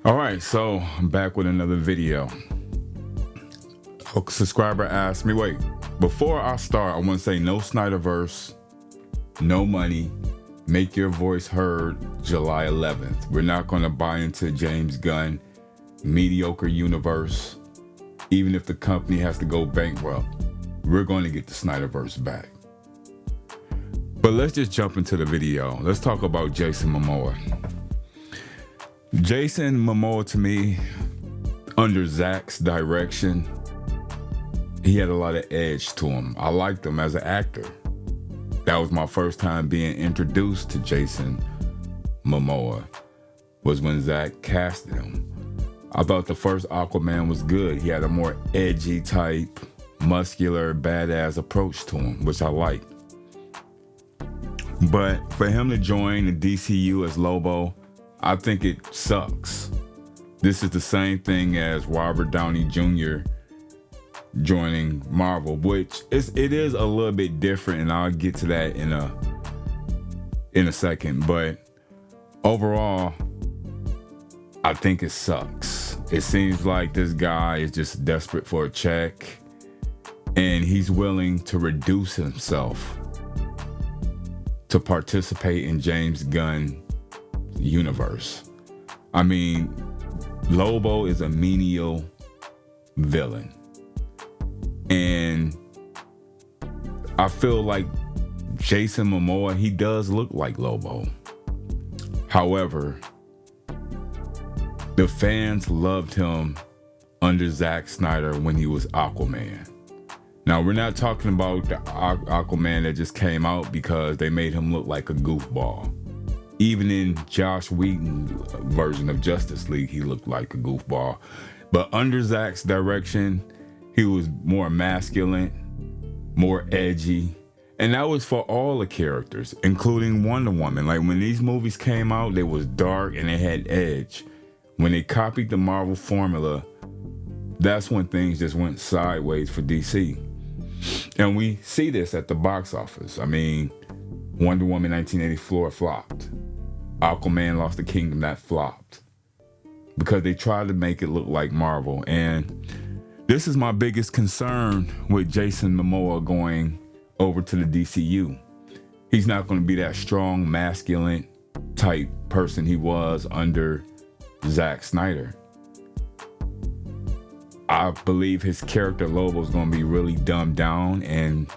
All right, so I'm back with another video. A subscriber asked me, wait, before I start, I want to say no Snyderverse, no money, make your voice heard July 11th. We're not going to buy into James Gunn, mediocre universe. Even if the company has to go bankrupt, we're going to get the Snyderverse back. But let's just jump into the video. Let's talk about Jason Momoa. Jason Momoa, to me, under Zack's direction, he had a lot of edge to him. I liked him as an actor. That was my first time being introduced to Jason Momoa, was when Zack casted him. I thought the first Aquaman was good. He had a more edgy type, muscular, badass approach to him, which I liked. But for him to join the DCU as Lobo, I think it sucks. This is the same thing as Robert Downey Jr. joining Marvel, which it is a little bit different, and I'll get to that in a second. But overall, I think it sucks. It seems like this guy is just desperate for a check, and he's willing to reduce himself to participate in James Gunn universe. I mean, Lobo is a menial villain, and I feel like Jason Momoa, he does look like Lobo. However, the fans loved him under Zack Snyder when he was Aquaman. Now, we're not talking about the Aquaman that just came out because they made him look like a goofball. Even in Josh Whedon's version of Justice League, he looked like a goofball. But under Zack's direction, he was more masculine, more edgy. And that was for all the characters, including Wonder Woman. Like, when these movies came out, they was dark and they had edge. When they copied the Marvel formula, that's when things just went sideways for DC. And we see this at the box office. I mean, Wonder Woman 1984 flopped. Aquaman Lost the Kingdom, that flopped. Because they tried to make it look like Marvel. And this is my biggest concern with Jason Momoa going over to the DCU. He's not going to be that strong, masculine type person he was under Zack Snyder. I believe his character Lobo is going to be really dumbed down, and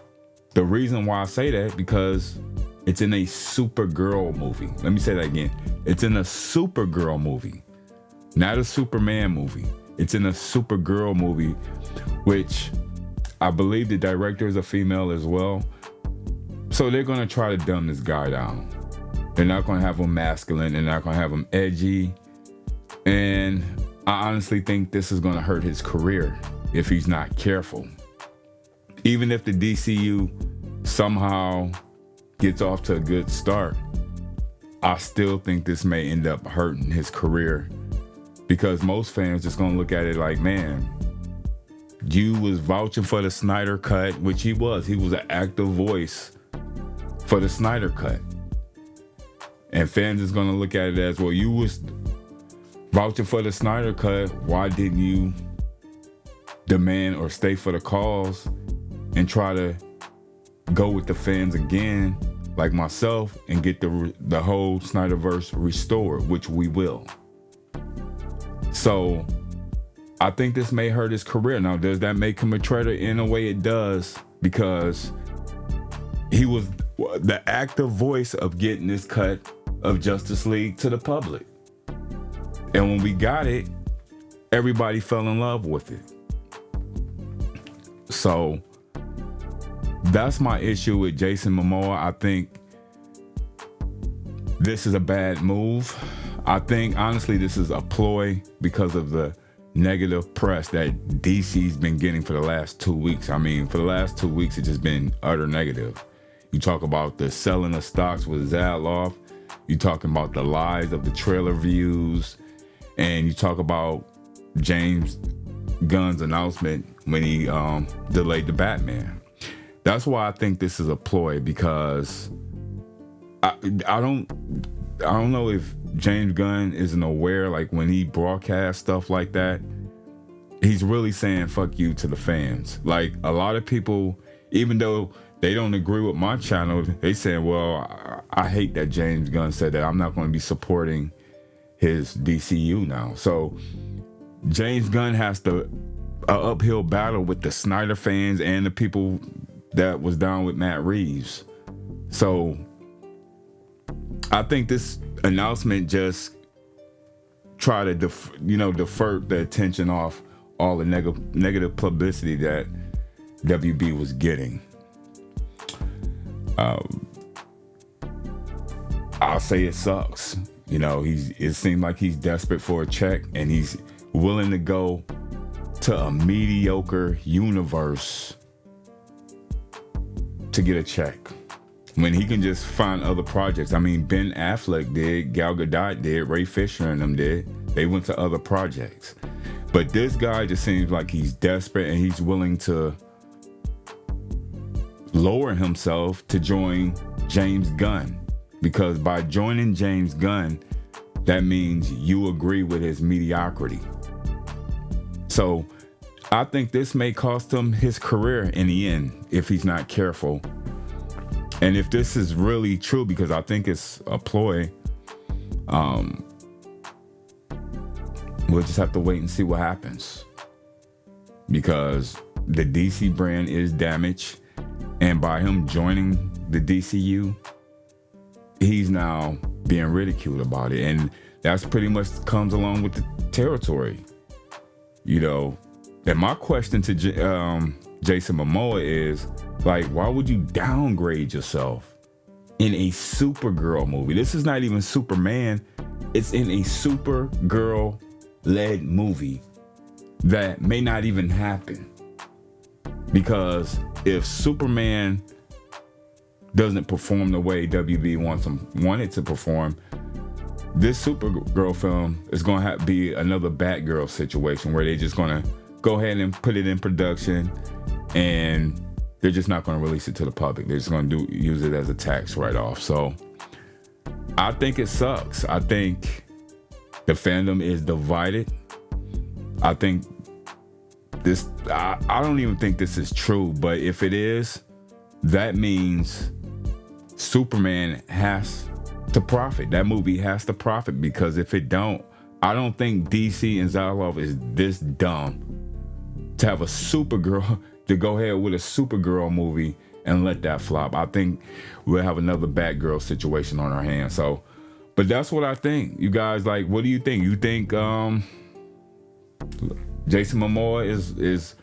the reason why I say that, because it's in a Supergirl movie. Let me say that again. It's in a Supergirl movie, not a Superman movie. It's in a Supergirl movie, which I believe the director is a female as well. So they're going to try to dumb this guy down. They're not going to have him masculine. They're not going to have him edgy. And I honestly think this is going to hurt his career if he's not careful. Even if the DCU somehow gets off to a good start, I still think this may end up hurting his career, because most fans just going to look at it like, man, you was vouching for the Snyder Cut, which he was. He was an active voice for the Snyder Cut. And fans is going to look at it as, well, you was vouching for the Snyder Cut, why didn't you demand or stay for the cause and try to go with the fans again, like myself, and get the whole Snyderverse restored, which we will. So I think this may hurt his career. Now, does that make him a traitor? In a way it does, because he was the active voice of getting this cut of Justice League to the public. And when we got it, everybody fell in love with it. So that's my issue with Jason Momoa. I think this is a bad move. I think, honestly, this is a ploy because of the negative press that DC's been getting for the last 2 weeks. I mean, for the last 2 weeks, it's just been utter negative. You talk about the selling of stocks with Zaloff. You talking about the lies of the trailer views. And you talk about James Gunn's announcement when he delayed the Batman. That's why I think this is a ploy, because I don't I don't know if James Gunn isn't aware, like when he broadcasts stuff like that, he's really saying fuck you to the fans. Like a lot of people, even though they don't agree with my channel, they saying, well, I hate that James Gunn said that. I'm not going to be supporting his DCU now. So James Gunn has to uphill battle with the Snyder fans and the people that was down with Matt Reeves. So I think this announcement just try to divert the attention off all the negative publicity that WB was getting. I'll say it sucks. You know, it seemed like he's desperate for a check, and he's willing to go to a mediocre universe to get a check when he can just find other projects. I mean, Ben Affleck did, Gal Gadot did, Ray Fisher and them did. They went to other projects. But this guy just seems like he's desperate, and he's willing to lower himself to join James Gunn. Because by joining James Gunn, that means you agree with his mediocrity. So I think this may cost him his career in the end if he's not careful. And if this is really true, because I think it's a ploy, we'll just have to wait and see what happens. Because the DC brand is damaged, and by him joining the DCU, he's now being ridiculed about it, and that's pretty much comes along with the territory, you know. And my question to Jason Momoa is, like, why would you downgrade yourself in a Supergirl movie? This is not even Superman. It's in a Supergirl-led movie that may not even happen. Because if Superman doesn't perform the way WB wanted to perform, this Supergirl film is going to be another Batgirl situation where they're just going to go ahead and put it in production, and they're just not going to release it to the public. They're just going to use it as a tax write-off. So I think it sucks. I think the fandom is divided. I think this, I don't even think this is true, but if it is, that means Superman has to profit. That movie has to profit, because if it don't, I don't think DC and Zalov is this dumb to have a Supergirl, to go ahead with a Supergirl movie and let that flop. I think we'll have another Batgirl situation on our hands. So, but that's what I think. You guys, like, what do you think? You think Jason Momoa is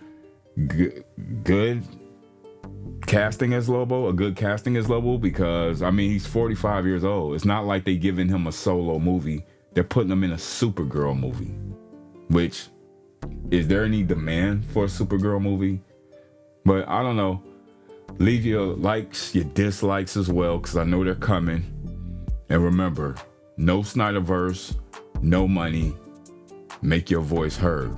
good casting as Lobo, a good casting as Lobo? Because I mean, he's 45 years old. It's not like they giving him a solo movie. They're putting him in a Supergirl movie. Which, is there any demand for a Supergirl movie? But I don't know. Leave your likes, your dislikes as well, because I know they're coming. And remember, no SNYDERVERSE, no money. Make your voice heard.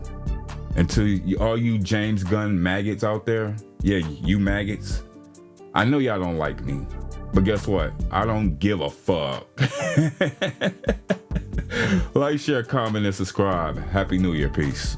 And to all you James Gunn maggots out there, yeah, you maggots, I know y'all don't like me, but guess what? I don't give a fuck. Like, share, comment, and subscribe. Happy New Year. Peace.